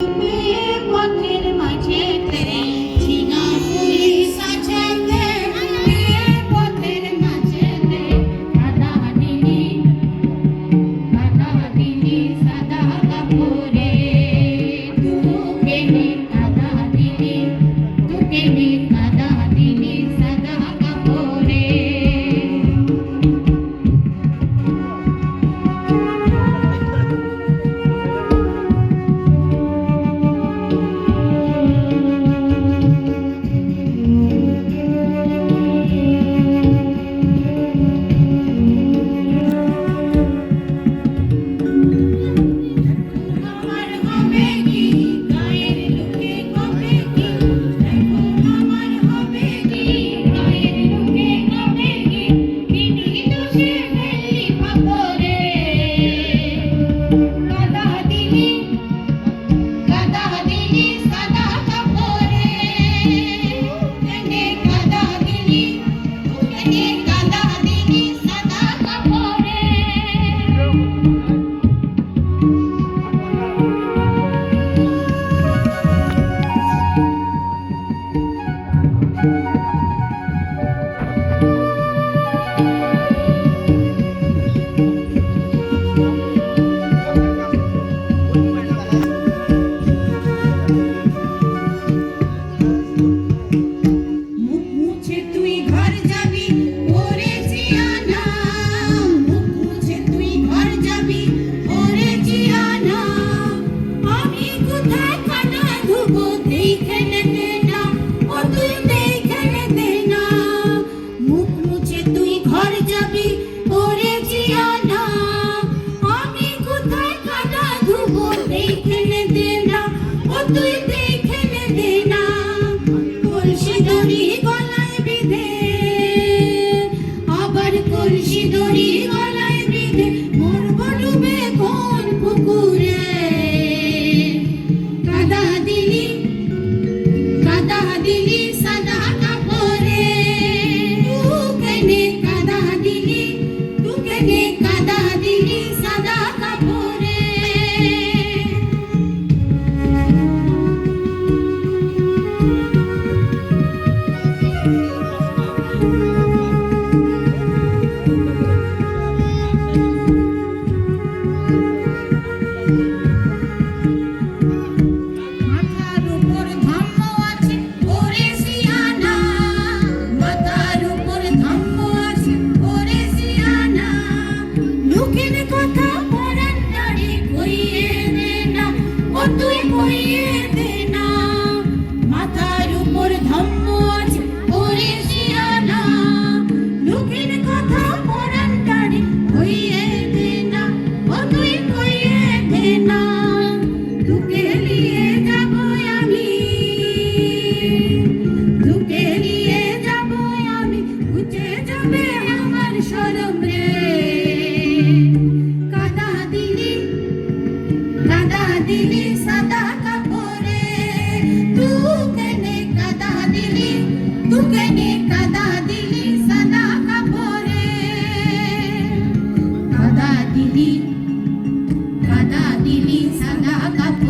পথের মাঝেতে ঝিঙা পুলিশ আছেতে, পথের মাঝেতে সাদা দিলি সাদা কাপড়ে, তুকে নে সাদা দিলি সাদা কাপড়ে। কলসি দড়ি গলায় বেঁধে মরব ডুবে কোন পুকুরে, কাদা দিলি সাদা কাপড়ে, তুকে নে কাদা দিলি সাদা কাপড়ে। সাদা কাপড়ে, তুকে নে কাদা দিলি সাদা কাপড়ে, কাদা দিলি সাদা কাপড়ে।